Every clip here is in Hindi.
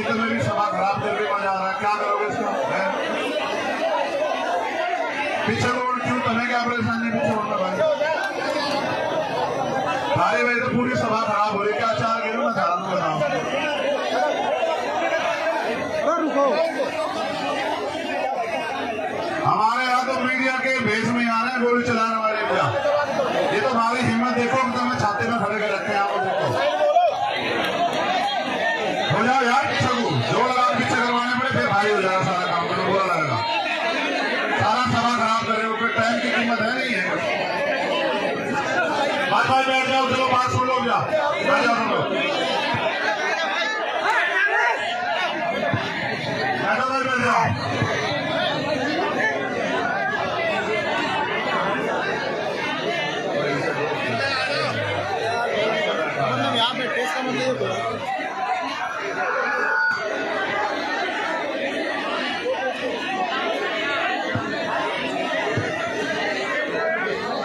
क्षेत्र में भी सभा खराब करने में जा रहा है, क्या करोगे इसका? पीछे रोड क्यों तने के ऑपरेशन नहीं पीछे रोड भाई भाई भाई तो पूरी सभा खराब हो रही, क्या चार गिरो मैं चालू बताऊं। हमारे यहाँ तो मीडिया के भेष में आ रहे हैं गोली चलाने वाले भैया, ये तो हमारी हिम्मत देखो, तो मैं छाते में खड़े कर रखे हैं आप देखो। हो जाओ यार पीछे को, जोड़ लगा पीछे करवाने पड़े फिर भाई हो जाएगा सारा काम, तो बुरा लगेगा। सारा सभा खराब कर रहे हो, फिर टाइम की कीमत है नहीं है। भाई बैठ जाओ, चलो बात सुन लो भैया, बैठ जाओ तुम लोग, बैठो भाई बैठ जाओ।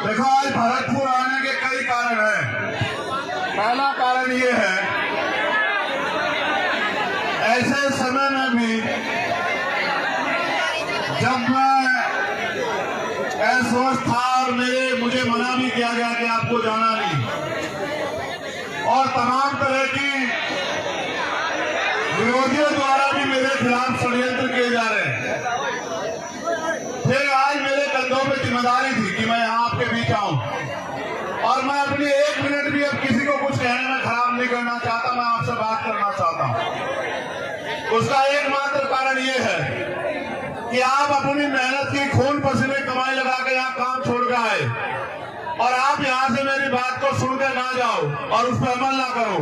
देखो आज भरतपुर आने के कई कारण हैं। पहला कारण ये है, ऐसे समय में भी जब मैं अस्वस्थ था और मुझे मना भी किया गया कि आपको जाना नहीं, और तमाम तरह की विरोधियों द्वारा भी मेरे खिलाफ षड्यंत्र किए जा रहे हैं, फिर आज मेरे कंधों पे जिम्मेदारी थी कि मैं यहाँ आपके बीच आऊं, और मैं अपनी एक मिनट भी अब किसी को कुछ कहने में खराब नहीं करना चाहता, मैं आपसे बात करना चाहता हूं। उसका एकमात्र कारण ये है कि आप अपनी मेहनत की खून पसीने कमाई लगा के यहाँ काम छोड़ के आए, और आप यहाँ से मेरी बात को सुनकर ना जाओ और उस पर अमल ना करो,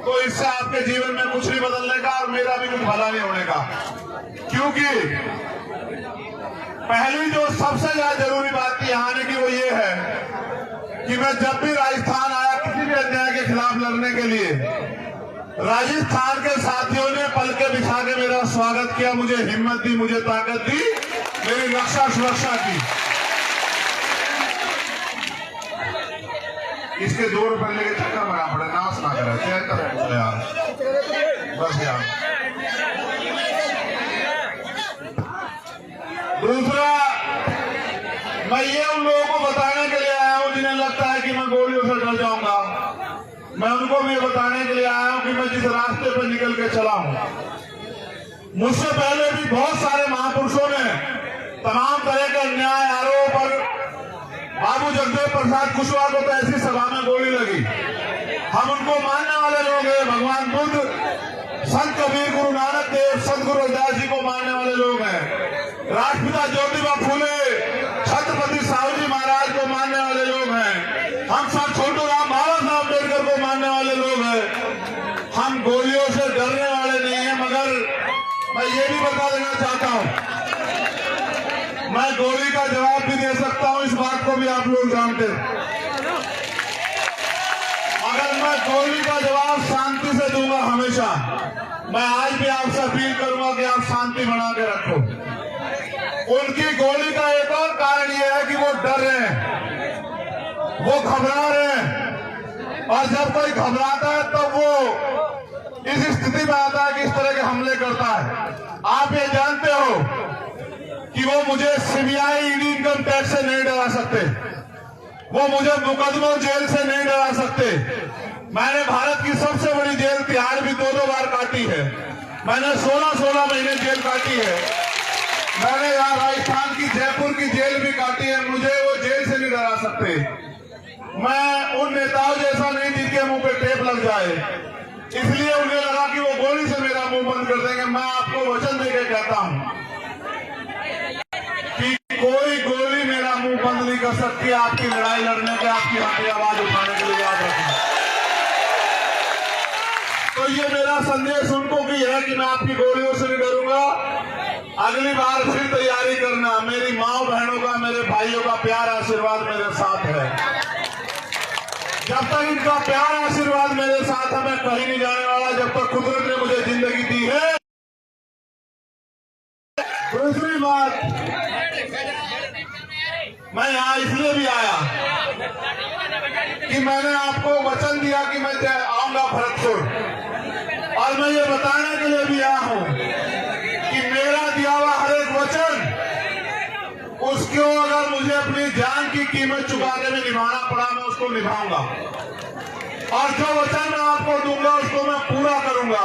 तो इससे आपके जीवन में कुछ नहीं बदलने का और मेरा भी कुछ भला नहीं होने का। क्योंकि पहली जो सबसे ज्यादा जरूरी बात थी यहाँ आने की, वो ये है कि मैं जब भी राजस्थान आया किसी भी अन्याय के खिलाफ लड़ने के लिए, राजस्थान के साथियों ने पलके बिछा के मेरा स्वागत किया, मुझे हिम्मत दी, मुझे ताकत दी, मेरी रक्षा सुरक्षा की। इसके 2 रुपए लेके चक्कर में पड़े, नाश ना करे, चेहरे यार बस यार। दूसरा, मैं ये उन लोगों को बताने के लिए आया हूं जिन्हें लगता है कि मैं गोलियों से डर जाऊंगा, मैं उनको भी बताने के लिए आया हूं कि मैं जिस रास्ते पर निकल के चला हूं, मुझसे पहले भी बहुत सारे महापुरुषों ने तमाम तरह के अन्याय आरोप, और बाबू जगदेव प्रसाद कुशवाहा को तो ऐसी सभा में गोली लगी, हम उनको मानने वाले लोग हैं, भगवान बुद्ध, संत कबीर, गुरु नानक देव, संत गुरु रविदास जी को मानने वाले लोग हैं, राष्ट्रपिता ज्योतिबा फूले, छत्रपति साहू जी महाराज को मानने वाले लोग हैं, हम सब छोटू राम बाबा साहब अम्बेडकर को मानने वाले लोग हैं। हम गोलियों से डरने वाले नहीं हैं, मगर मैं ये भी बता देना चाहता हूं, मैं गोली का जवाब भी दे सकता हूं, इस बात को भी आप लोग जानते हैं, मगर मैं गोली का जवाब शांति से दूंगा हमेशा। मैं आज भी आपसे अपील करूंगा कि आप शांति बना के रखो। उनकी गोली का एक और कारण यह है कि वो डर रहे हैं, वो घबरा रहे हैं, और जब कोई घबराता है तो वो इस स्थिति में आता है कि इस तरह के हमले करता है। आप ये जानते हो कि वो मुझे सीबीआई, ईडी, इनकम टैक्स से नहीं डरा सकते, वो मुझे मुकदमों जेल से नहीं डरा सकते। मैंने भारत की सबसे बड़ी जेल तिहाड़ भी 2-2 बार काटी है, मैंने 16-16 महीने जेल काटी है, मैंने यहाँ राजस्थान की जयपुर की जेल भी काटी है, मुझे वो जेल से नहीं डरा सकते। मैं उन नेताओं जैसा नहीं जिनके मुंह पे टेप लग जाए, इसलिए उन्हें लगा कि वो गोली से मेरा मुंह बंद कर देंगे। मैं आपको वचन देकर कहता हूं कि कोई गोली मेरा मुंह बंद नहीं कर सकती आपकी लड़ाई लड़ने के, आपकी हमारी आवाज उठाने के लिए, याद रखना। तो ये मेरा संदेश उनको भी है कि मैं आपकी गोलियों से नहीं डरूंगा। अगली बार फिर तैयारी करना, मेरी माँ बहनों का, मेरे भाइयों का प्यार आशीर्वाद मेरे साथ है। जब तक इनका प्यार आशीर्वाद मेरे साथ है, मैं कहीं नहीं जाने वाला, जब तक कुदरत ने मुझे जिंदगी दी है। दूसरी बात, मैं यहाँ इसलिए भी आया कि मैंने आपको वचन दिया कि मैं आऊंगा भरतपुर, और मैं ये बताने के लिए भी आया हूं कि मेरा दिया हुआ हर एक वचन, उसको अगर मुझे अपनी जान की कीमत चुका के भी निभाना पड़ा, मैं उसको निभाऊंगा। और जो वचन मैं आपको दूंगा उसको मैं पूरा करूंगा।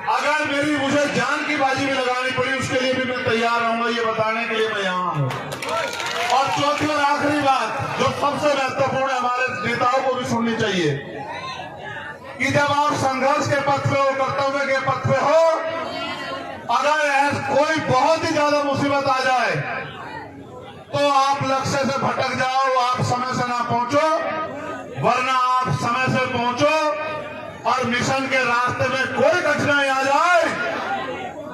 अगर मुझे जान की बाजी में लगानी पड़ी, उसके लिए भी मैं तैयार रहूंगा। ये बताने के लिए मैं यहाँ हूँ। और चौथी और आखिरी बात जो सबसे महत्वपूर्ण है, हमारे नेताओं को भी सुननी चाहिए कि जब आप संघर्ष के पथ पे हो, कर्तव्य के पथ पे हो, अगर कोई बहुत ही ज्यादा मुसीबत आ जाए तो आप लक्ष्य से भटक जाओ, आप समय से ना पहुंचो, वरना आप समय से पहुंचो और मिशन के रास्ते में कोई कठिनाई आ जाए,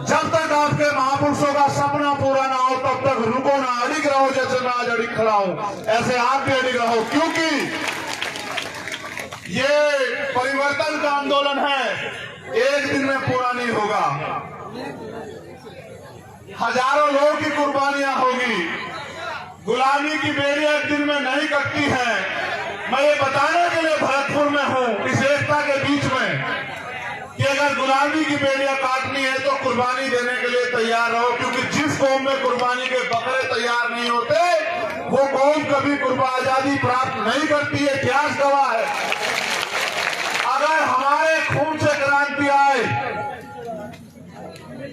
जब तक आपके महापुरुषों का सपना पूरा ना हो तब तक रुको ना, अड़िग रहो। जैसे मैं आज अड़िग खड़ा हूं, ऐसे आप भी अड़िग रहो, क्योंकि ये परिवर्तन का आंदोलन है, एक दिन में पूरा नहीं होगा। हजारों लोगों की कुर्बानियां होगी। गुलामी की बेड़ी एक दिन में नहीं कटती है। मैं ये बताने के लिए भरतपुर में हूं, इस एकता के बीच में, कि अगर गुलामी की बेड़ियां काटनी है तो कुर्बानी देने के लिए तैयार रहो, क्योंकि जिस कौम में कुर्बानी के बकरे तैयार नहीं होते वो कौम कभी आजादी प्राप्त नहीं करती है। इतिहास गवाह है। अगर हमारे खून से क्रांति आए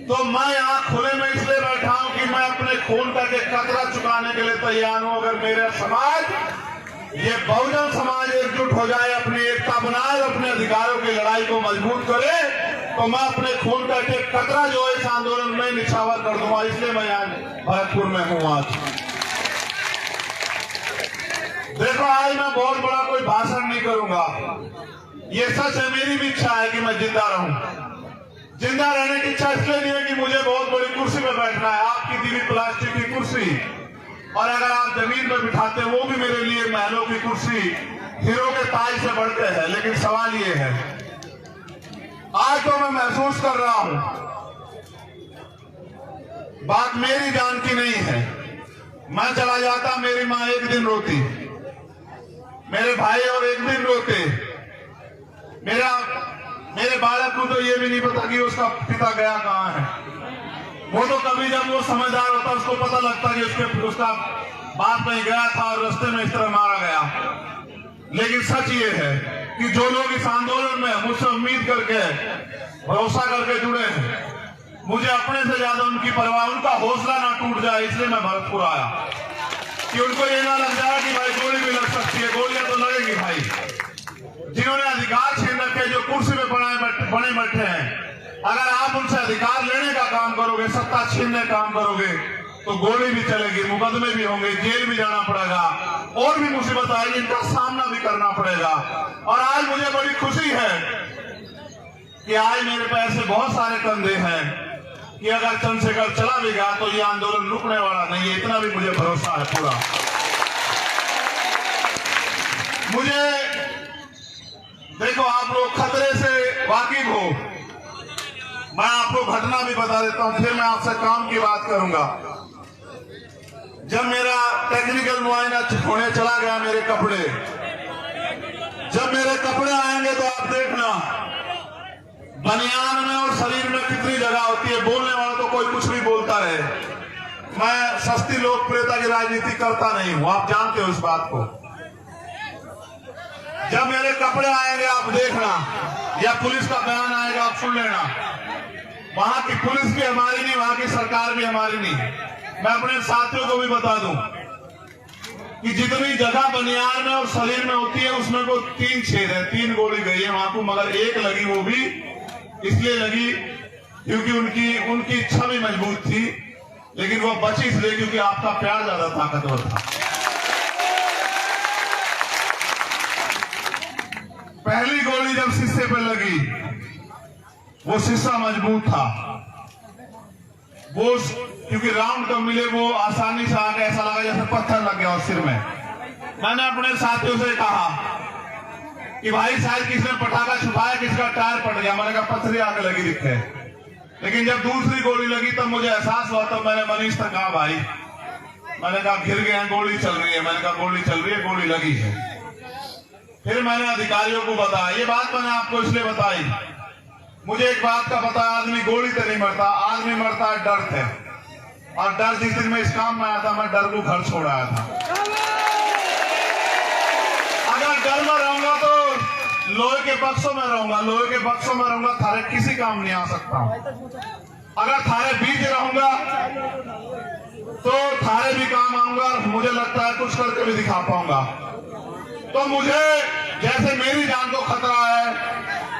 तो मैं यहाँ खुले में इसलिए बैठा हूं कि मैं अपने खून का कतरा चुकाने के लिए तैयार हूं। अगर मेरा समाज, ये बहुजन समाज एकजुट हो जाए, अपनी एकता बनाए, अपने अधिकारों की लड़ाई को मजबूत करे, तो मैं अपने खून का एक कतरा जो है इस आंदोलन में निछावर कर दूंगा। इसलिए मैं यहाँ भरतपुर में हूँ आज। देखो, आज मैं बहुत बड़ा कोई भाषण नहीं करूंगा। ये सच है, मेरी भी इच्छा है कि मैं जिंदा रहूं। जिंदा रहने की इच्छा इसलिए नहीं है कि मुझे बहुत बड़ी कुर्सी पे बैठना है, आपकी दी हुई प्लास्टिक की कुर्सी, और अगर आप जमीन पर बिठाते वो भी मेरे लिए महलों की कुर्सी, हीरो के ताज से बढ़ के है। लेकिन सवाल ये है, आज तो मैं महसूस कर रहा हूं, बात मेरी जान की नहीं है। मैं चला जाता, मेरी माँ एक दिन रोती, मेरे भाई और एक दिन रोते, मेरे बालक को तो ये भी नहीं पता कि उसका पिता गया कहाँ है। वो तो कभी जब वो समझदार होता उसको पता लगता कि उसका बाप नहीं गया था और रास्ते में इस तरह मारा गया। लेकिन सच ये है कि जो लोग इस आंदोलन में मुझसे उम्मीद करके, भरोसा करके जुड़े हैं, मुझे अपने से ज्यादा उनकी परवाह, उनका हौसला ना टूट जाए, इसलिए मैं भरतपुर आया कि उनको ये ना लग जाए कि भाई गोली भी लग सकती है। गोलियां तो लगेगी भाई। जिन्होंने अधिकार छीन रखे, जो कुर्सी में बने बैठे हैं, अगर आप उनसे अधिकार लेने का काम करोगे, सत्ता छीनने का काम करोगे, तो गोली भी चलेगी, मुकदमे भी होंगे, जेल भी जाना पड़ेगा, और भी मुसीबत आएगी, इनका सामना भी करना पड़ेगा। और आज मुझे बड़ी खुशी है कि आज मेरे पे ऐसे बहुत सारे कंधे हैं कि अगर चंद्रशेखर चला भी गया तो ये आंदोलन रुकने वाला नहीं है, इतना भी मुझे भरोसा है पूरा। मुझे देखो, आप लोग खतरे से वाकिफ हो, मैं आपको घटना भी बता देता हूं, फिर मैं आपसे काम की बात करूंगा। जब मेरा टेक्निकल मुआयना होने चला गया, मेरे कपड़े, जब मेरे कपड़े आएंगे तो आप देखना बनियान में और शरीर में कितनी जगह होती है। बोलने वाला तो कोई कुछ भी बोलता रहे, मैं सस्ती लोकप्रियता की राजनीति करता नहीं हूं, आप जानते हो इस बात को। जब मेरे कपड़े आएंगे आप देखना, या पुलिस का बयान आएगा आप सुन लेना, वहां की पुलिस भी हमारी नहीं, वहां की सरकार भी हमारी नहीं। मैं अपने साथियों को भी बता दूं कि जितनी जगह बनियान में और शरीर में होती है उसमें को 3 छेद है, 3 गोली गई है वहां को, मगर एक लगी, वो भी इसलिए लगी क्योंकि उनकी इच्छा भी मजबूत थी, लेकिन वो बची इसलिए क्योंकि आपका प्यार ज्यादा ताकतवर था। पहली गोली जब शीशे पे लगी, वो शीशा मजबूत था, वो क्योंकि राउंड कब मिले वो आसानी से आके ऐसा लगा जैसे पत्थर लग गया उस सिर में। मैंने अपने साथियों से कहा कि भाई शायद किसी ने पटाखा छुपाया, किसका टायर पड़ गया, मैंने कहा पत्थरी आगे लगी दिखे। लेकिन जब दूसरी गोली लगी तब मुझे एहसास हुआ, तब मैंने मनीष से कहा भाई, मैंने कहा घिर गए हैं, गोली चल रही है, मैंने कहा गोली चल रही है, गोली लगी है। फिर मैंने अधिकारियों को बताया, ये बात मैंने आपको इसलिए बताई मुझे एक बात का पता है, आदमी गोली से नहीं मरता, आदमी मरता है डर से। और डर जिस दिन मैं इस काम में आया था, मैं डर को घर छोड़ आया था। अगर डर में रहूंगा तो लोहे के बक्सों में रहूंगा, लोहे के बक्सों में रहूंगा, थारे किसी काम नहीं आ सकता। अगर थारे बीच रहूंगा तो थारे भी काम आऊंगा, मुझे लगता है कुछ करके भी दिखा पाऊंगा। तो मुझे जैसे मेरी जान को खतरा है,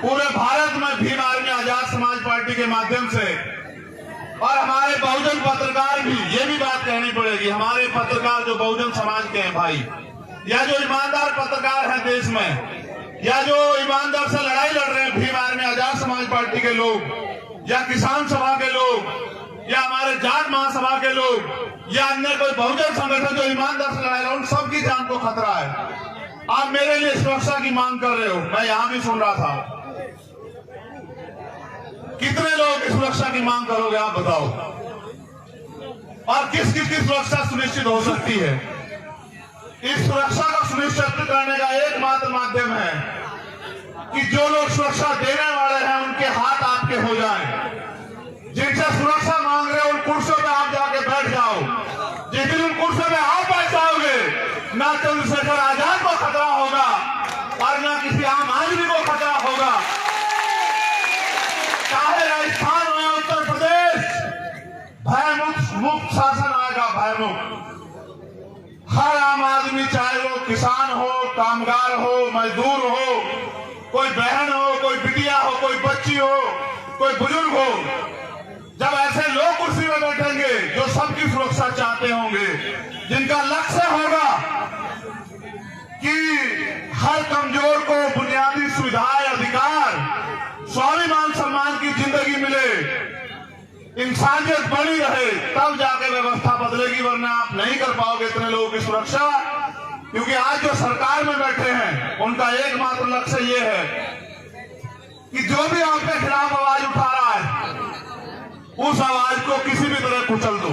पूरे भारत में भीम आर्मी आजाद समाज पार्टी के माध्यम से और हमारे बहुजन पत्रकार भी, ये भी बात कहनी पड़ेगी, हमारे पत्रकार जो बहुजन समाज के हैं भाई, या जो ईमानदार पत्रकार हैं देश में, या जो ईमानदार से लड़ाई लड़ रहे हैं भीम आर्मी आजाद समाज पार्टी के लोग, या किसान सभा के लोग, या हमारे जाट महासभा के लोग, या अन्य कोई बहुजन संगठन जो ईमानदार से लड़ाई लड़, उन सबकी जान को खतरा है। आप मेरे लिए सुरक्षा की मांग कर रहे हो, मैं यहां भी सुन रहा था। कितने लोगों की सुरक्षा की मांग करोगे आप बताओ? और किस किस की सुरक्षा सुनिश्चित हो सकती है? इस सुरक्षा को सुनिश्चित करने का एकमात्र माध्यम है कि जो लोग सुरक्षा देने वाले हैं उनके हाथ आपके हो जाएं। जिनसे सुरक्षा मांग रहे हो उन कुर्सियों पे आप जाके बैठ जाओ। जिस दिन उन कुर्सियों पे आप बैठ जाओगे, ना चंद्रशेखर आजाद को खतरा होगा और ना किसी आम आदमी को खतरा होगा। चाहे राजस्थान में, उत्तर प्रदेश, भयमुक्त मुक्त शासन आएगा, भयमुक्त। हर आम आदमी, चाहे वो किसान हो, कामगार हो, मजदूर हो, कोई बहन हो, कोई बिटिया हो, कोई बच्ची हो, कोई बुजुर्ग हो, जब ऐसे लोग कुर्सी में बैठेंगे जो सबकी सुरक्षा चाहते होंगे, जिनका लक्ष्य होगा कि हर कमजोर को बुनियादी सुविधाएं, अधिकार, स्वाभिमान सम्मान की जिंदगी मिले, इंसानियत बनी रहे, तब जाके व्यवस्था बदलेगी। वरना आप नहीं कर पाओगे इतने लोगों की सुरक्षा। क्योंकि आज जो सरकार में बैठे हैं उनका एकमात्र लक्ष्य ये है कि जो भी आपके खिलाफ आवाज उठा रहा है उस आवाज को किसी भी तरह कुचल दो।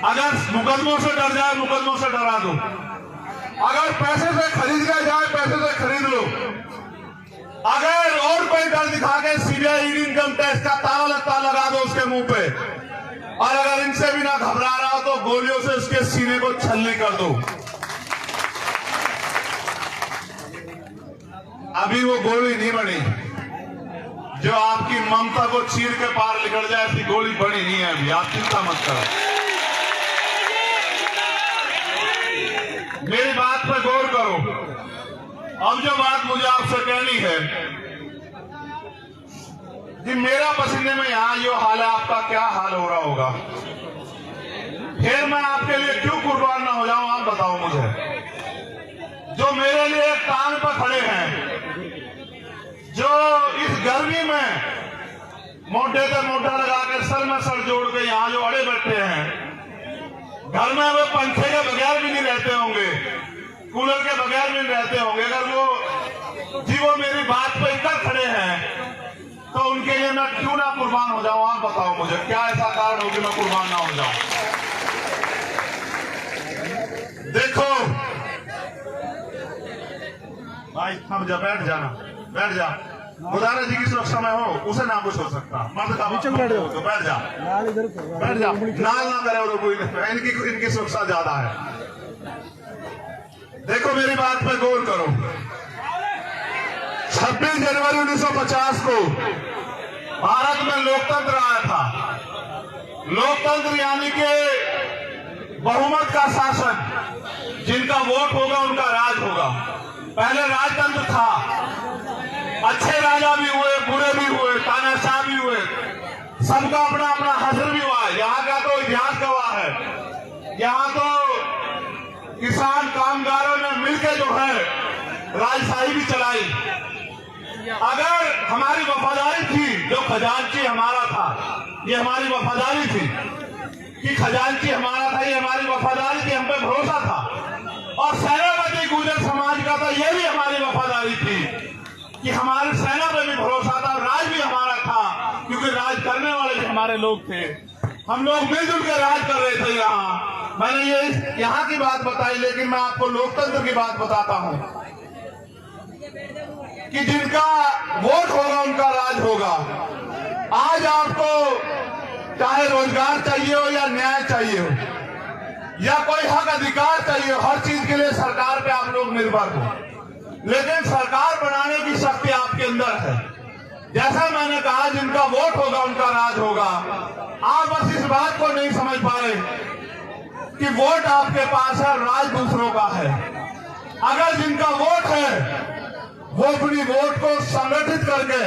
अगर मुकदमों से डर जाए, मुकदमों से डरा दो। अगर पैसे से खरीद के जाए, पैसे से खरीद लो। अगर और कोई डर दिखा के सीबीआई, इनकम टैक्स का ताला लगता लगा दो उसके मुंह पे। और अगर इनसे भी ना घबरा रहा हो तो गोलियों से उसके सीने को छलनी कर दो। अभी वो गोली नहीं बनी जो आपकी ममता को चीर के पार निकल जाए, ऐसी गोली बड़ी नहीं है अभी, आप चिंता मत करो। मेरी बात पर गौर करो। अब जो बात मुझे आपसे कहनी है कि मेरा पसीने में यहां जो हाल है, आपका क्या हाल हो रहा होगा। फिर मैं आपके लिए क्यों कुर्बान ना हो जाऊं, आप बताओ मुझे। जो मेरे लिए कान पर खड़े हैं, जो इस गर्मी में मोटे से मोटा लगाकर सर में सर जोड़ के यहाँ जो अड़े बैठे हैं, घर में वे पंखे के बगैर भी नहीं रहते होंगे, कूलर के बगैर भी नहीं रहते होंगे। अगर वो मेरी बात पे इकट्ठा खड़े हैं तो उनके लिए मैं क्यों ना कुर्बान हो जाऊं, आप बताओ मुझे। क्या ऐसा कारण हो कि मैं कुर्बान ना हो जाऊं? देखो भाई, थम जा, बैठ जाना, बैठ जा। खुदारा जी की सुरक्षा में हो, उसे ना कुछ हो सकता। मर्द का तो बैठ जा, बैठ जा, नाल ना करे और कोई इनकी सुरक्षा ज्यादा है। देखो मेरी बात पे गौर करो। 26 जनवरी 1950 को भारत में लोकतंत्र आया था। लोकतंत्र यानी कि बहुमत का शासन, जिनका वोट होगा उनका राज होगा। पहले राजतंत्र था, अच्छे राजा भी हुए, बुरे भी हुए, तानाशाह भी हुए, सबका अपना अपना हश्र भी हुआ। यहाँ का तो इतिहास गवाह है। यहाँ तो किसान कामगारों ने मिलकर जो है राजशाही भी चलाई। अगर हमारी वफादारी थी, जो खजांची हमारा था, ये हमारी वफादारी थी कि खजांची हमारा था, ये हमारी वफादारी थी, हम पे भरोसा था। और सेनापति गुर्जर समाज का था, ये भी हमारी वफादारी थी कि हमारे सेना पे भी भरोसा था। राज भी हमारा था क्योंकि राज करने वाले भी हमारे लोग थे। हम लोग मिलजुल कर राज कर रहे थे। यहाँ मैंने ये यहाँ की बात बताई, लेकिन मैं आपको लोकतंत्र की बात बताता हूँ। कि जिनका वोट होगा उनका राज होगा। आज आपको चाहे रोजगार चाहिए हो या न्याय चाहिए हो या कोई हक अधिकार चाहिए हो, हर चीज के लिए सरकार पे आप लोग निर्भर हो, लेकिन सरकार बनाने की शक्ति आपके अंदर है। जैसा मैंने कहा, जिनका वोट होगा उनका राज होगा। आप बस इस बात को नहीं समझ पा रहे कि वोट आपके पास है, राज दूसरों का है। अगर जिनका वोट है वो अपनी वोट को संगठित करके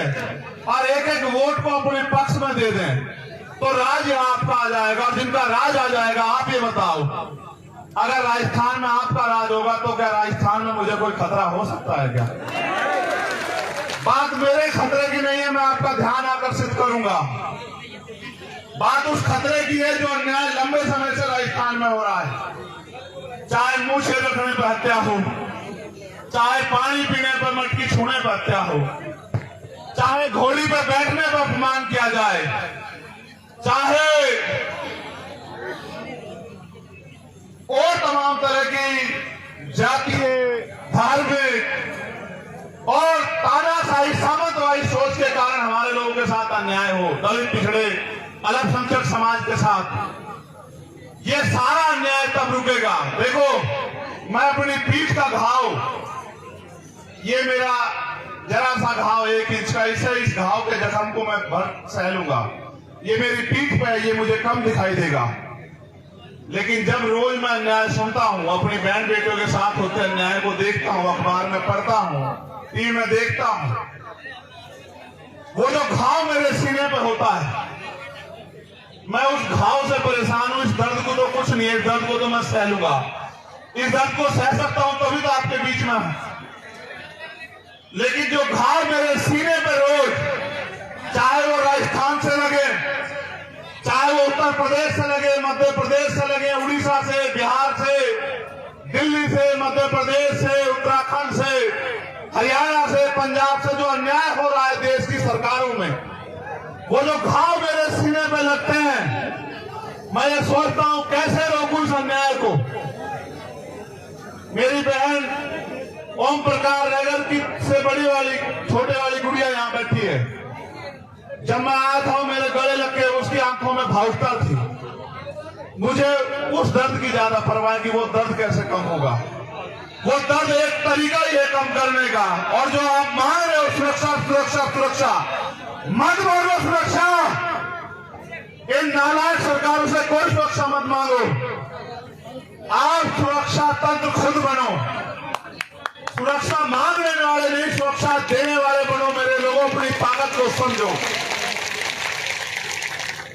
और एक एक वोट को अपने पक्ष में दे दें तो राज आपका आ जाएगा। और जिनका राज आ जाएगा, आप ये बताओ, अगर राजस्थान में आपका राज होगा तो क्या राजस्थान में मुझे कोई खतरा हो सकता है क्या? बात मेरे खतरे की नहीं है, मैं आपका ध्यान आकर्षित करूंगा। बात उस खतरे की है जो अन्याय लंबे समय से राजस्थान में हो रहा है। चाहे मुंह से रखने पर हत्या हो, चाहे पानी पीने पर मटकी छूने पर हत्या हो, चाहे घोड़ी पर बैठने पर अपमान किया जाए, चाहे और तमाम तरह की जातीय, धार्मिक और तानाशाही सामंतवादी सोच के कारण हमारे लोगों के साथ अन्याय हो, दलित, पिछड़े, अल्पसंख्यक समाज के साथ, ये सारा अन्याय तब रुकेगा। देखो, मैं अपनी पीठ का घाव, ये मेरा जरा सा घाव 1 इंच का, इस घाव के जख्म को मैं भर सह लूंगा। ये मेरी पीठ पे है, ये मुझे कम दिखाई देगा, लेकिन जब रोज मैं अन्याय सुनता हूँ, अपनी बहन बेटियों के साथ होते अन्याय को देखता हूँ, अखबार में पढ़ता हूँ, टीवी में देखता हूँ, वो जो घाव मेरे सीने पर होता है, मैं उस घाव से परेशान हूं। इस दर्द को तो कुछ नहीं है, इस दर्द को तो मैं सह लूंगा। इस दर्द को सह सकता हूं तभी तो आपके बीच में हूं, लेकिन जो घाव मेरे सीने पर रोज, चाहे वो राजस्थान से लगे, चाहे वो उत्तर प्रदेश से लगे, मध्य प्रदेश से लगे, उड़ीसा से, बिहार से, दिल्ली से, मध्य प्रदेश से, उत्तराखंड से, हरियाणा से, पंजाब से जो अन्याय हो रहा है देश की सरकारों में, वो जो घाव मेरे सीने पे लगते हैं, मैं ये सोचता हूं कैसे रोकूं इस अन्याय को। मेरी बहन ओम प्रकाश नगर की से बड़ी वाली, छोटे वाली गुड़िया यहाँ बैठी है। जब मैं आया था मेरे गले लग के उसकी आंखों में भावुकता थी। मुझे उस दर्द की ज्यादा परवाह कि वो दर्द कैसे कम होगा। वो दर्द एक तरीका ही है कम करने का। और जो आप मांग रहे हो सुरक्षा सुरक्षा सुरक्षा, मत बोलो सुरक्षा। इन नालायक सरकारों से कोई सुरक्षा मत मांगो, आप सुरक्षा तंत्र खुद बनो। सुरक्षा मांगने वाले नहीं, सुरक्षा देने वाले बनो। मेरे लोगों, अपनी ताकत को समझो।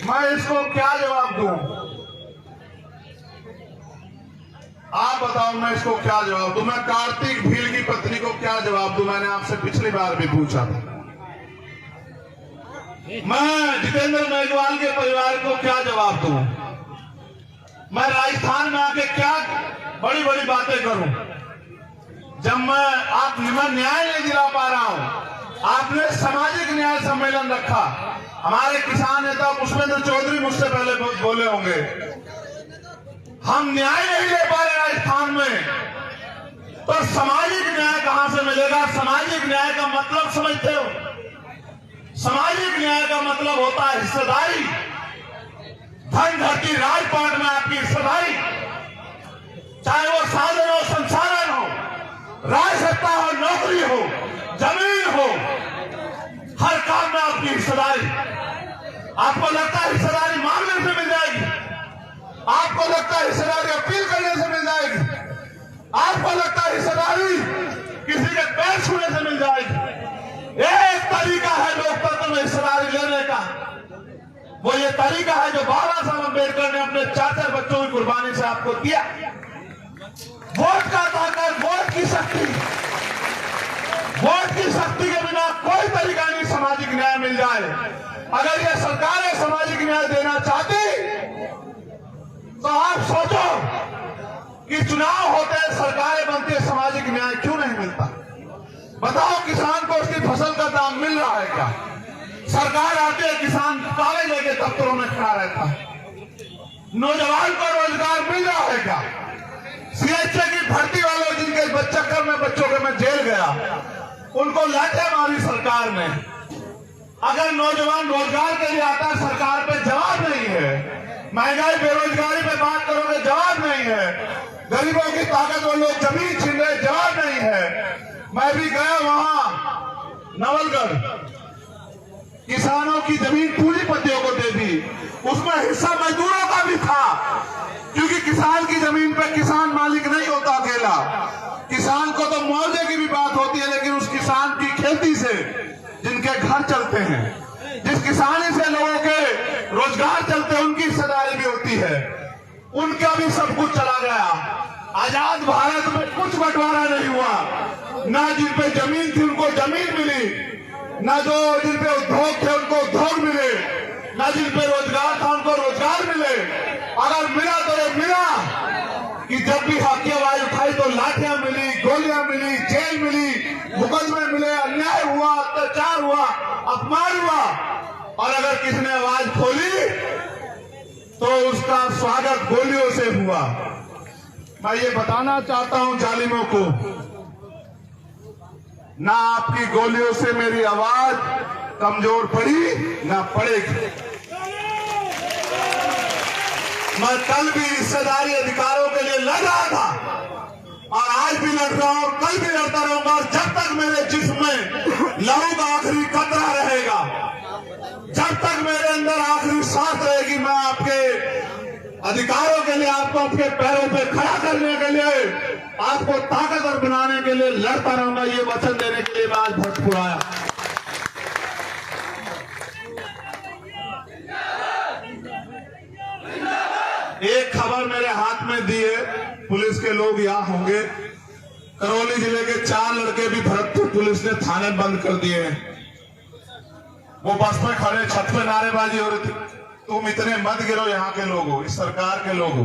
मैं इसको क्या जवाब दूं? आप बताओ, मैं इसको क्या जवाब दूं? मैं कार्तिक भील की पत्नी को क्या जवाब दूं? मैंने आपसे पिछली बार भी पूछा था। मैं जितेंद्र मेघवाल के परिवार को क्या जवाब दूं? मैं राजस्थान में आके क्या बड़ी बड़ी बातें करूं जब मैं न्याय नहीं दिला पा रहा हूं। आपने सामाजिक न्याय सम्मेलन रखा, हमारे किसान नेता पुष्पेंद्र चौधरी मुझसे पहले बोले होंगे, हम न्याय नहीं दे पा रहे राजस्थान में, तो सामाजिक न्याय कहां से मिलेगा? सामाजिक न्याय का मतलब समझते हो? सामाजिक न्याय का मतलब होता है हिस्सेदारी। धन धरती राजपाट में आपकी हिस्सेदारी, चाहे वो साधन हो, संसाधन हो, राज सत्ता हो, नौकरी हो, जमीन हो, हर काम में आपकी हिस्सेदारी। आपको लगता है हिस्सेदारी मांगने से मिल जाएगी? आपको लगता है हिस्सेदारी अपील करने से मिल जाएगी? आपको लगता है हिस्सेदारी किसी के पैर छूने से मिल जाएगी? एक तरीका है लोकतंत्र में हिस्सेदारी लेने का, वो ये तरीका है जो बाबा साहब अम्बेडकर ने अपने 4 बच्चों की कुर्बानी से आपको दिया। वोट का ताकत, वोट की शक्ति, वोट की शक्ति के बिना कोई तरीका नहीं सामाजिक न्याय मिल जाए। अगर ये सरकारें सामाजिक न्याय देना चाहती तो आप सोचो कि चुनाव होते हैं, सरकारें बनती है, सामाजिक न्याय क्यों नहीं मिलता? बताओ, किसान को उसकी फसल का दाम मिल रहा है क्या? सरकार आती है, किसान कागज लेके दफ्तरों में खड़ा रहता है। नौजवान को रोजगार मिल रहा है क्या? सीएचए की भर्ती वालों जिनके चक्कर में बच्चों के मैं जेल गया, उनको लाठियां मारी सरकार ने। अगर नौजवान रोजगार के लिए आता है, सरकार पे जवाब नहीं है। महंगाई बेरोजगारी पे बात करोगे, जवाब नहीं है। गरीबों की ताकत वो लोग जमीन छीन रहे, जवाब नहीं है। मैं भी गया वहां नवलगढ़, किसानों की जमीन पूंजीपतियों को दे दी, उसमें हिस्सा मजदूरों का भी था, क्योंकि किसान की जमीन पे किसान मालिक नहीं होता अकेला। किसान को तो मुआवजे की भी बात होती है, लेकिन उस किसान की खेती से जिनके घर चलते हैं, जिस किसानी से लोगों के रोजगार चलते हैं, उनकी हिस्सेदारी भी होती है। उनका भी सब कुछ चला गया। आजाद भारत में कुछ बंटवारा नहीं हुआ। ना जिन पे जमीन थी उनको जमीन मिली, ना जो जिन पे उद्योग थे उनको उद्योग मिले, ना जिन पे रोजगार था उनको रोजगार मिले। अगर मिला तो ये मिला कि जब भी हक की आवाज उठाई तो लाठियां मिली, गोलियां मिली, जेल मिली, मुकदमे मिले, अन्याय हुआ, अत्याचार हुआ, अपमान हुआ। और अगर किसने आवाज खोली तो उसका स्वागत गोलियों से हुआ। मैं ये बताना चाहता हूं जालिमों को, ना आपकी गोलियों से मेरी आवाज कमजोर पड़ी ना पड़ेगी। मैं कल भी हिस्सेदारी अधिकारों के लिए लड़ रहा था और आज भी लड़ रहा हूं और कल भी लड़ता रहूंगा। और जब तक मेरे जिस्म में लहू का आखिरी कतरा रहेगा, जब तक मेरे अंदर आखिरी सांस रहेगी, मैं आपके अधिकारों के लिए, आपको आपके पैरों पे खड़ा करने के लिए, आपको ताकतवर बनाने के लिए लड़ता रहूंगा। ये वचन देने के लिए मैं आज भोजपुर आया। एक खबर मेरे हाथ में दी है, पुलिस के लोग यहाँ होंगे। करौली जिले के 4 लड़के भी भरतपुर पुलिस ने थाने बंद कर दिए हैं। वो बस में खड़े, छत पे नारेबाजी हो रही थी, तुम इतने मत गिरो, यहाँ के लोग हो, इस सरकार के लोग हो।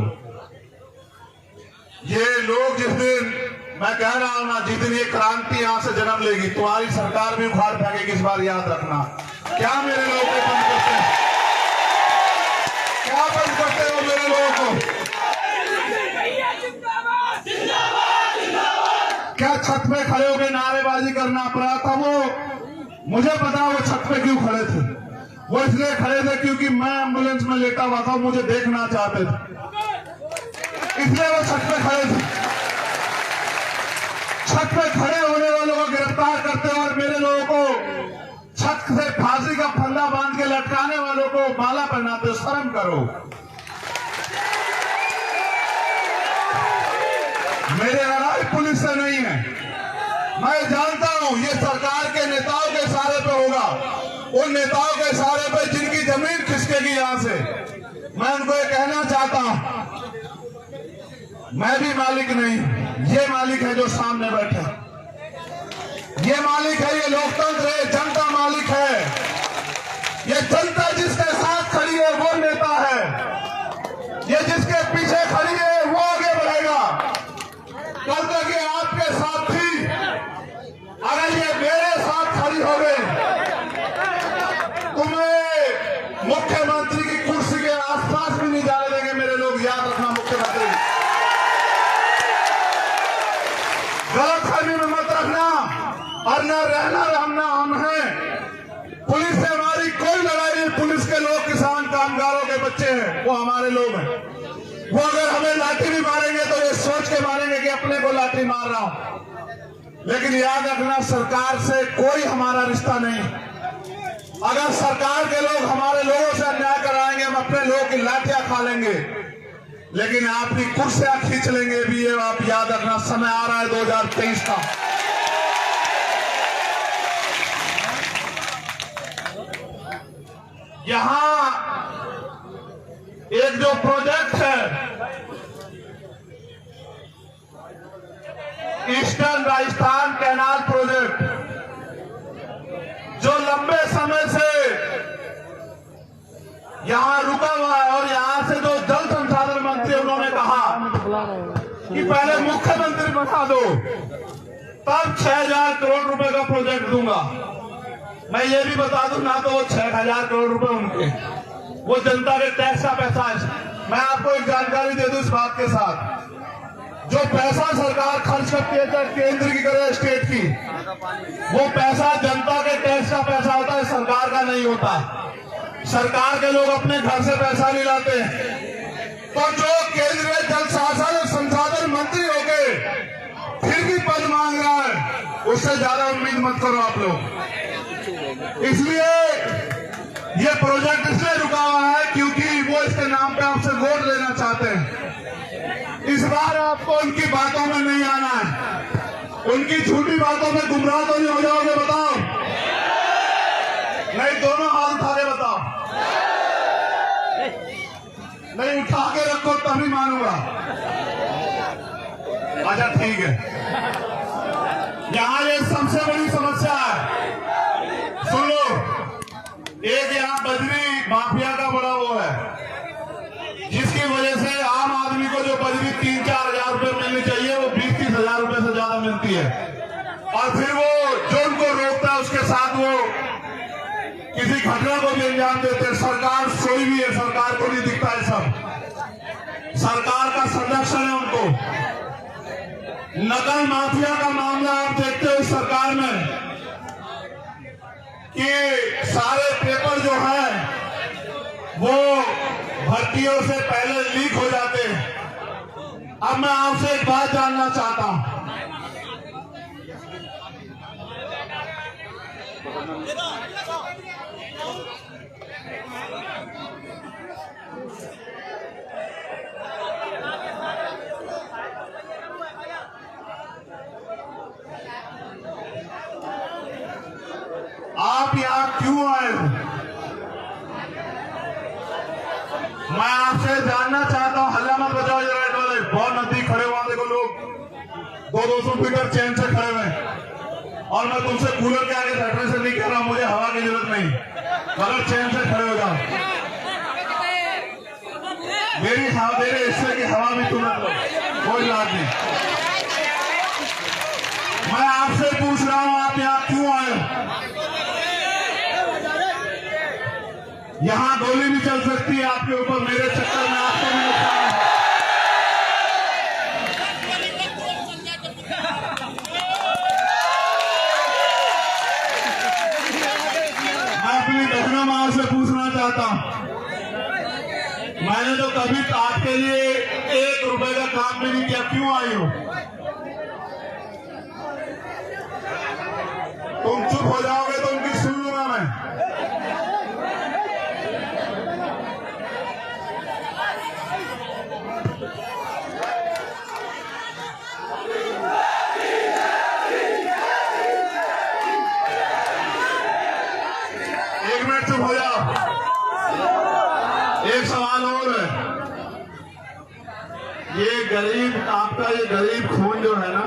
ये लोग जिस दिन, मैं कह रहा हूं ना, जिस दिन ये क्रांति यहां से जन्म लेगी, तुम्हारी सरकार भी उखाड़ फेंकेगी। इस बार याद रखना। क्या मेरे लोगों को बंद करते हैं? क्या बंद करते हो मेरे लोगों को? क्या छत पे खड़े होकर नारेबाजी करना पड़ा था? वो मुझे पता, वो छत पे क्यों खड़े थे। वो इसलिए खड़े थे क्योंकि मैं एम्बुलेंस में लेटा हुआ था, मुझे देखना चाहते थे, इसलिए वो छत पे खड़े थे। छत पे खड़े होने वालों को गिरफ्तार करते और मेरे लोगों को छत से फांसी का फंदा बांध के लटकाने वालों को माला पहनाते। शर्म करो। मेरे लड़ाई पुलिस से नहीं है। मैं जानता हूं ये सरकार के नेताओं के सहारे पे होगा, उन नेताओं के सहारे पे जिनकी जमीन खिसकेगी यहां से। मैं उनको ये कहना चाहता हूं, मैं भी मालिक नहीं, ये मालिक है जो सामने बैठे। ये मालिक है, ये लोकतंत्र है, जनता मालिक है। ये जनता जिसके साथ खड़ी है वो नेता है, ये जिसके पीछे खड़ी है वो आगे बढ़ेगा। कल तक ये आपके साथ थी, अगर ये मेरे साथ खड़ी हो गई, तुम्हें मुख्यमंत्री की कुर्सी के आसपास भी नहीं जाने देंगे मेरे लोग। याद रखना, मुख्यमंत्री गलतफहमी में मत रखना। और न रहना हम हैं। पुलिस से हमारी कोई लड़ाई नहीं। पुलिस के लोग किसान कामगारों के बच्चे हैं, वो हमारे लोग हैं। वो अगर हमें लाठी भी मारेंगे तो ये सोच के मारेंगे कि अपने को लाठी मार रहा हूं। लेकिन याद रखना, सरकार से कोई हमारा रिश्ता नहीं। अगर सरकार के लोग हमारे लोगों से अन्याय कराएंगे, हम अपने लोगों की लाठियां खा लेंगे, लेकिन आपकी कुर्सियां खींच लेंगे भी। ये आप याद रखना। समय आ रहा है 2023 का। यहां एक जो प्रोजेक्ट है, ईस्टर्न राजस्थान कैनाल प्रोजेक्ट, जो लंबे समय से यहां रुका हुआ है, और यहां से जो जल संसाधन मंत्री उन्होंने कहा कि पहले मुख्यमंत्री बना दो, तब 6,000 करोड़ रुपए का प्रोजेक्ट दूंगा। मैं ये भी बता दूं, ना तो वो 6,000 करोड़ रुपए उनके, वो जनता के टैक्स का पैसा है। मैं आपको एक जानकारी दे दूं इस बात के साथ, जो पैसा सरकार खर्च करती है, चाहे केंद्र की करे स्टेट की, वो पैसा जनता के टैक्स का पैसा होता है, सरकार का नहीं होता। सरकार के लोग अपने घर से पैसा नहीं लाते। तो जो केंद्रीय जल संसाधन मंत्री होके फिर भी पद मांग रहा है, उससे ज्यादा उम्मीद मत करो आप लोग। इसलिए ये प्रोजेक्ट इसलिए रुका हुआ है क्योंकि वो इसके नाम पे आपसे वोट लेना चाहते हैं। इस बार आपको उनकी बातों में नहीं आना है। उनकी झूठी बातों में गुमराह तो नहीं हो जाओगे? बताओ। नहीं, दोनों हाथ उठा के बताओ। नहीं, उठा के रखो तभी मानूंगा। अच्छा ठीक है। यहां ये सबसे बड़ी समस्या है, सुन लो। एक यहाँ बजरी माफिया का बड़ा वो है, जिसकी वजह से आम आदमी को जो बजरी 3-4 हजार रुपए मिलनी चाहिए वो 20-30 हजार रुपए से ज्यादा मिलती है। और फिर वो जो उनको रोकता है उसके साथ वो किसी घटना को भी अंजाम देते हैं। सरकार सोई भी है, सरकार को नहीं दिखता है सब। सरकार का संरक्षण है उनको। नकल माफिया का मामला आप देखते हो इस सरकार में कि सारे पेपर जो है वो भर्तियों से पहले लीक हो जाते हैं। अब मैं आपसे एक बात जानना चाहता हूं। आप यहां क्यों आए हो? मैं आपसे जानना चाहता हूं। हल्ला मत बजाओ ये राइट वाले, बहुत नजदीक खड़े हुआ देखो लोग 200 मीटर चैन से खड़े हुए। और मैं तुमसे कूलर के आगे बैठने से नहीं कह रहा, मुझे हवा की जरूरत नहीं, मगर चैन से खड़े हो जाओ। मेरी हवा, मेरे हिस्से की हवा भी तुम लो, कोई बात नहीं। मैं आपसे पूछ रहा हूं आप यहां क्यों आए हो? यहां गोली भी चल सकती है आपके ऊपर, मेरे चक्कर में आपको भी नुकसान है। मैं अपनी बहनों मां से पूछना चाहता हूं, मैंने तो कभी आपके लिए 1 रुपए का काम भी नहीं किया, क्यों आई हो? तुम चुप हो जाओगे तो उनकी सुन लूंगा मैं। चुप हो जाओ। एक सवाल और है, ये गरीब, आपका ये गरीब खून जो है ना,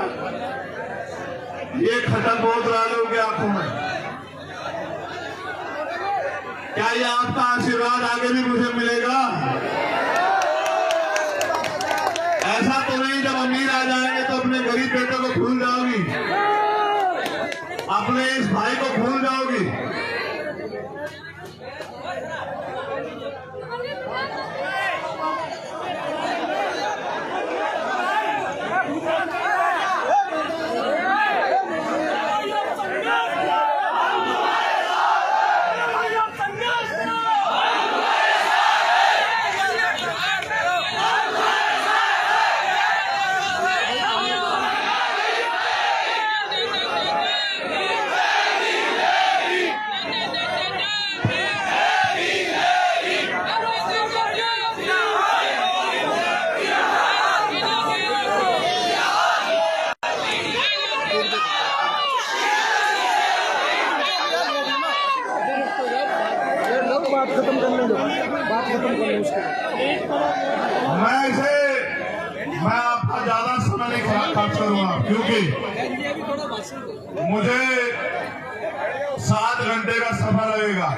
ये खत्म बहुत रहा लोगों की आंखों में। क्या ये आपका आशीर्वाद आगे भी मुझे मिलेगा? ऐसा तो नहीं जब अमीर आ जाएंगे तो अपने गरीब बेटे को भूल जाओगी, अपने इस भाई को भूल जाओगी। मैं आपका ज्यादा समय नहीं खर्च करूंगा क्योंकि मुझे 7 घंटे का सफर लगेगा।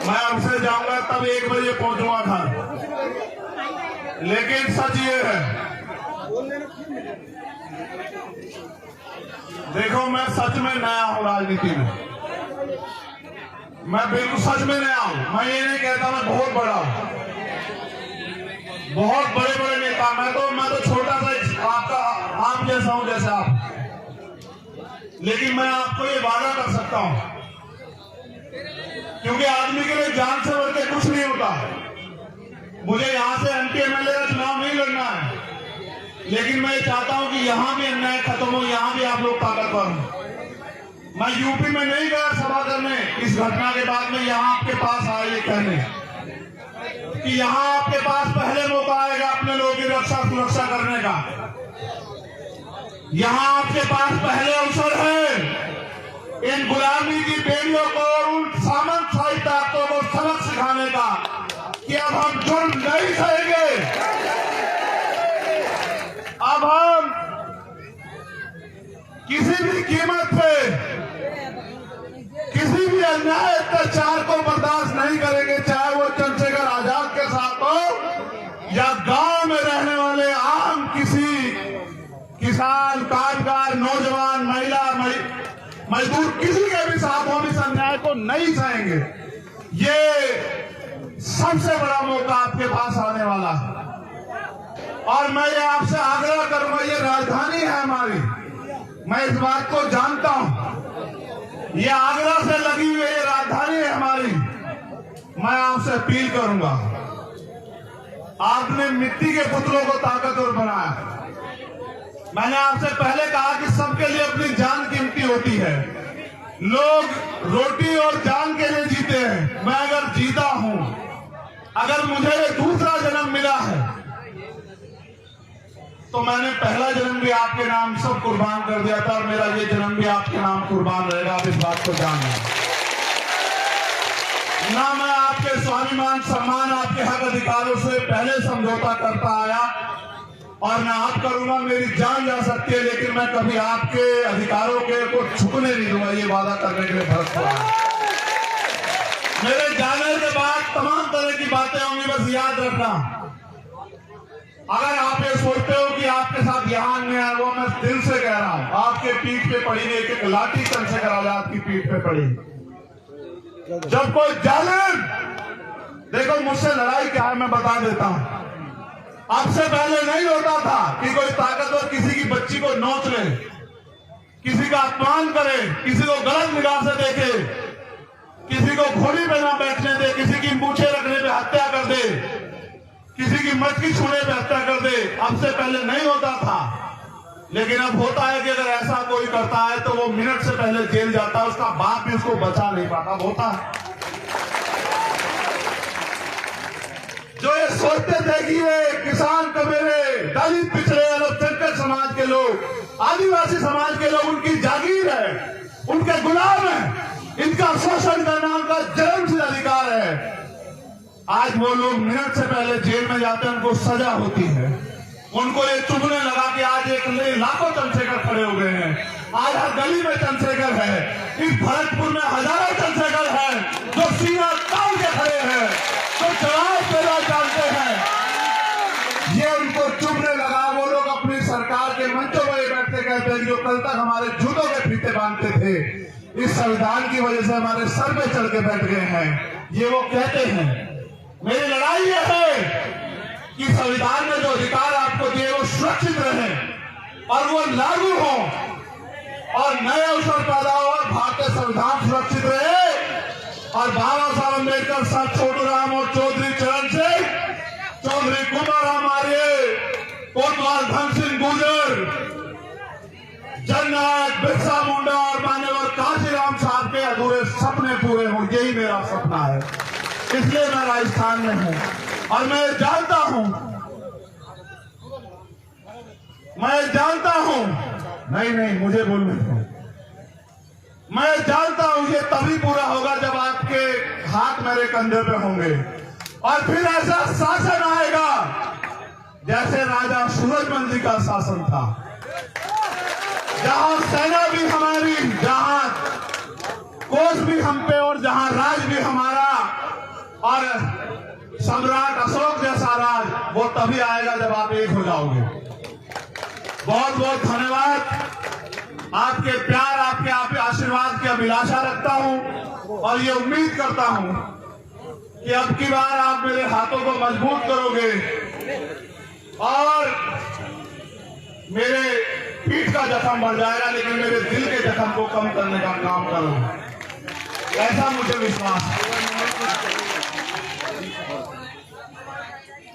मैं आपसे जाऊंगा तब 1 बजे पहुंचूंगा घर। लेकिन सच ये है, देखो मैं सच में नया हूं राजनीति में, मैं बिल्कुल सच में नया हूं। मैं ये नहीं कहता मैं बहुत बड़ा हूं, बहुत बड़े बड़े नेता, मैं तो छोटा जैसा हूं जैसे आप, लेकिन मैं आपको ये वादा कर सकता हूं, क्योंकि आदमी के लिए जान से बढ़ के कुछ नहीं होता। मुझे यहां से एमपी एमएलए का चुनाव नहीं लड़ना है, लेकिन मैं चाहता हूं कि यहां भी अन्याय खत्म हो, यहां भी आप लोग ताकतवर हो। मैं यूपी में नहीं गया सभा करने, इस घटना के बाद में यहां आपके पास आया ये कहने कि यहां आपके पास पहले मौका आएगा अपने लोगों की रक्षा सुरक्षा करने का। यहां आपके पास पहले अवसर है इन गुलामी की बेड़ियों को और उन सामंतशाही ताकतों को सबक सिखाने का कि अब हम जुर्म नहीं सहेंगे, अब हम किसी भी कीमत पे किसी भी अन्याय अत्याचार को बर्दाश्त नहीं करेंगे, चाहे वो चंद्रशेखर आजाद के साथ हो या गांव में रहने वाले आम किसी किसान, कामगार, नौजवान, महिला, मजदूर, किसी के भी साथ हम इस अन्याय को नहीं सहेंगे। ये सबसे बड़ा मौका आपके पास आने वाला है और मैं ये आपसे आग्रह करूंगा, ये राजधानी है हमारी, मैं इस बात को जानता हूं, ये आगरा से लगी हुई ये राजधानी है हमारी। मैं आपसे अपील करूंगा, आपने मिट्टी के पुतलों को ताकतवर बनाया। मैंने आपसे पहले कहा कि सबके लिए अपनी जान कीमती होती है, लोग रोटी और जान के लिए जीते हैं। मैं अगर जीता हूं, अगर मुझे दूसरा जन्म मिला है, तो मैंने पहला जन्म भी आपके नाम सब कुर्बान कर दिया था और मेरा ये जन्म भी आपके नाम कुर्बान रहेगा। आप इस बात को जान लें। ना मैं आपके स्वाभिमान सम्मान, आपके हक अधिकारों से पहले समझौता करता आया और ना आप करूंगा, मेरी जान जा सकती है, लेकिन मैं कभी आपके अधिकारों के को छुपने नहीं दूंगा, ये वादा करने के लिए भरत पड़ा। मेरे जाने के बाद तमाम तरह की बातें होंगी, बस याद रखना, अगर आप ये सोचते हो कि आपके साथ यहां अन्याय हुआ, मैं दिल से कह रहा हूं, आपके पीठ पे पड़ी एक एक लाठी चंद्रशेखर आजाद की पीठ पे पड़ी। जब कोई जालिम, देखो मुझसे लड़ाई क्या है मैं बता देता हूं, आपसे पहले नहीं होता था कि कोई ताकतवर किसी की बच्ची को नोच ले, किसी का अपमान करे, किसी को गलत निगाह से देखे, किसी को घोड़ी पे ना बैठने दे, किसी की मूछें रखने पे हत्या कर दे, किसी की मटकी छूने पे हत्या कर दे। अब से पहले नहीं होता था, लेकिन अब होता है कि अगर ऐसा कोई करता है तो वो मिनट से पहले जेल जाता है, उसका बाप भी उसको बचा नहीं पाता। होता है जो ये सोचते थे कि ये किसान कमेरे, दलित, पिछड़े, अल्पसंख्यक समाज के लोग, आदिवासी समाज के लोग उनकी जागीर है, उनके गुलाम है, इनका शोषण करना उनका जन्मसिद्ध अधिकार है। आज वो लोग मिनट से पहले जेल में जाते हैं, उनको सजा होती है। उनको ये चुभने लगा कि आज एक लाखों चंद्रशेखर खड़े हो गए हैं, आज हर गली में चंद्रशेखर है, इस भरतपुर में हजारों चंद्रशेखर हैं जो सीना तान के खड़े हैं, जो जवाब देना जानते हैं। ये उनको चुभने लगा। वो लोग अपनी सरकार के मंचों पर बैठते कहते हैं जो कल तक हमारे जूतों के फीते बांधते थे, इस संविधान की वजह से हमारे सर पे चढ़ के बैठ गए हैं। ये वो कहते हैं। मेरी लड़ाई यह है कि संविधान में जो अधिकार आपको दिए वो सुरक्षित रहे और वो लागू हो और नए अवसर पैदा हो और भारतीय संविधान सुरक्षित रहे और बाबा साहब अम्बेडकर, सर छोटू राम और चौधरी चरण सिंह, चौधरी कुमाराम आर्य, कोतवाल धन सिंह गुर्जर, जननायक बिरसा मुंडा और मान्यवर काशीराम साहब के अधूरे सपने पूरे हों, यही मेरा सपना है। इसलिए मैं राजस्थान में हूं और मैं जानता हूं नहीं मुझे बोलने दो, मैं जानता हूं ये तभी पूरा होगा जब आपके हाथ मेरे कंधे पे होंगे और फिर ऐसा शासन आएगा जैसे राजा सूरजमल जी का शासन था, जहां सेना भी हमारी, जहां कोष भी हम पे और जहां राज भी हमारा और सम्राट अशोक जैसा राज, वो तभी आएगा जब आप एक हो जाओगे। बहुत बहुत धन्यवाद। आपके प्यार, आपके आशीर्वाद की अभिलाषा रखता हूं और ये उम्मीद करता हूं कि अब की बार आप मेरे हाथों को मजबूत करोगे और मेरे पीठ का जख्म बढ़ जाएगा, लेकिन मेरे दिल के जख्म को कम करने का काम करो, ऐसा मुझे विश्वास है।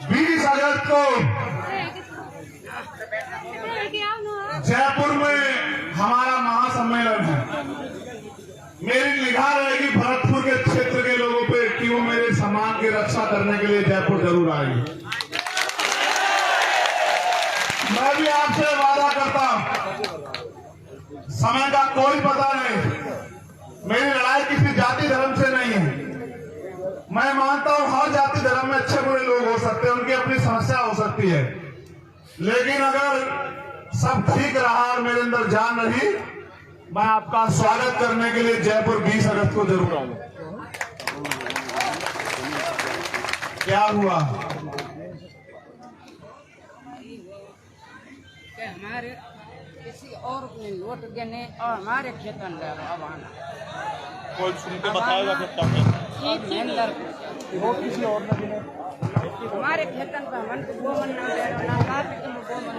20 अगस्त को जयपुर में हमारा महासम्मेलन है। मेरी निगाह रहेगी भरतपुर के क्षेत्र के लोगों पे कि वो मेरे सम्मान की रक्षा करने के लिए जयपुर जरूर आएंगे। मैं भी आपसे वादा करता हूं, समय का कोई पता नहीं, मेरी लड़ाई किसी जाति धर्म से नहीं है। मैं मानता हूं हर जाति धर्म में अच्छे बुरे लोग हो सकते हैं, उनकी अपनी समस्या हो सकती है, लेकिन अगर सब ठीक रहा और मेरे अंदर जान रही, मैं आपका स्वागत करने के लिए जयपुर 20 अगस्त को जरूर आऊंगा। क्या हुआ? हमारे किसी और को लौट देने और हमारे खेतन अब आना कोई सुन के बताएगा वोट किसी और ने हमारे खेतन पर मन को वो मन ना देना,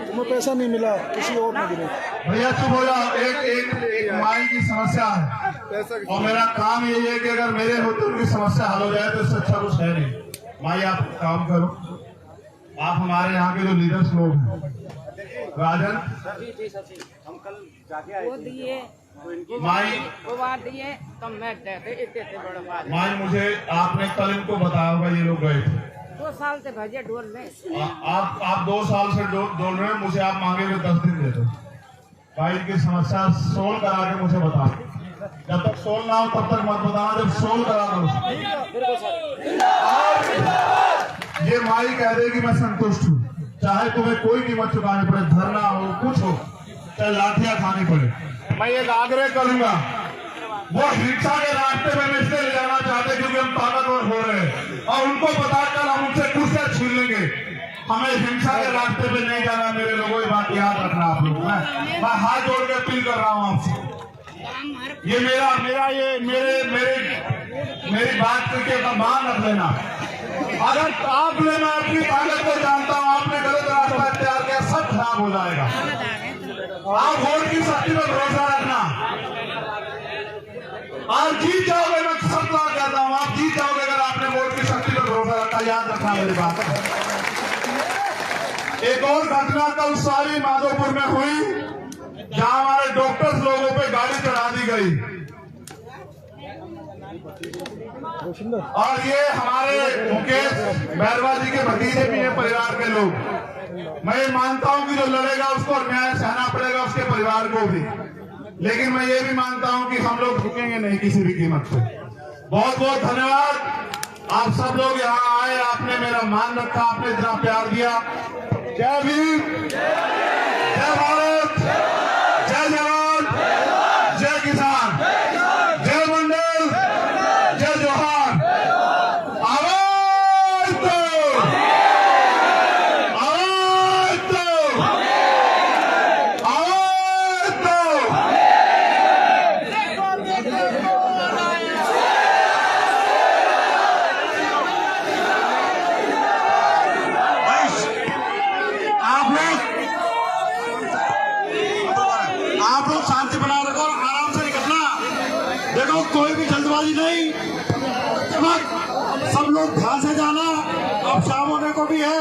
तुम्हें पैसा नहीं मिला, किसी और ने गिरे। भैया चुप हो जाओ। एक माई की समस्या है और मेरा काम यही है कि अगर मेरे होते उनकी समस्या हल हो जाए तो इससे अच्छा कुछ है नहीं। माई आप काम करो, आप हमारे यहाँ के जो लीडर्स लोग हैं, राजन हम कल जाके आए दिए माई वो बात दिए तो मैं देते इतने बड़ा बात। माई मुझे आपने कल इनको बताया होगा, ये लोग गए थे 2 साल से भजे ढोल में। आप 2 साल से डोल रहे हैं, मुझे आप मांगे हुए 10 दिन दे दो। भाई की समस्या सोल्व करा के मुझे बताओ, जब तक सोल्व ना हो तब तक मत बताना, जब सोल्व करा दो। ये माई कह दे कि मैं संतुष्ट हूँ, चाहे तुम्हें कोई कीमत चुकानी पड़े, धरना हो कुछ हो, चाहे लाठियां खानी पड़े। मैं एक आग्रह करूंगा, वो हिंसा के रास्ते में इसलिए ले जाना चाहते क्योंकि हम ताकतवर हो रहे हैं और उनको पता कल हम उनसे कुर्सियां छीन लेंगे। हमें हिंसा के रास्ते पे नहीं जाना मेरे लोगों, ये बात याद रखना आप लोग। मैं हाथ जोड़ के अपील कर रहा हूँ आपसे, ये मेरी बात करके मान रख लेना। अगर आपने, मैं अपनी ताकत को जानता हूँ, आपने गलत रास्ता इख्तियार किया, सब खराब हो जाएगा। आप वोट की शक्ति पर भरोसा रखना, आप जीत जाओगे। मैं सब बार कहता हूँ, आप जीत जाओगे अगर आपने वोट की शक्ति पर भरोसा रखा। याद रखना मेरी बात। एक और घटना कल सारी माधोपुर में हुई, जहां हमारे डॉक्टर्स लोगों पे गाड़ी चढ़ा दी गई और ये हमारे मुकेश बैरवा जी के भतीजे भी हैं, परिवार के लोग। मैं ये मानता हूं कि जो लड़ेगा उसको न्याय सहना पड़ेगा, उसके परिवार को भी, लेकिन मैं ये भी मानता हूं कि हम लोग झुकेंगे नहीं किसी भी कीमत पे। बहुत बहुत धन्यवाद, आप सब लोग यहाँ आए, आपने मेरा मान रखा, आपने इतना प्यार दिया। जय भीम, जय भारत, जय जवान, जय किसान, जय मंडल, जय जोहार। आवाज दो, आवाज दो, आवाज दो। आप लोग शांति बना रखो और आराम से निकलना। देखो कोई भी जल्दबाजी नहीं, सब लोग ध्यान से जाना। अब शाम होने को भी है।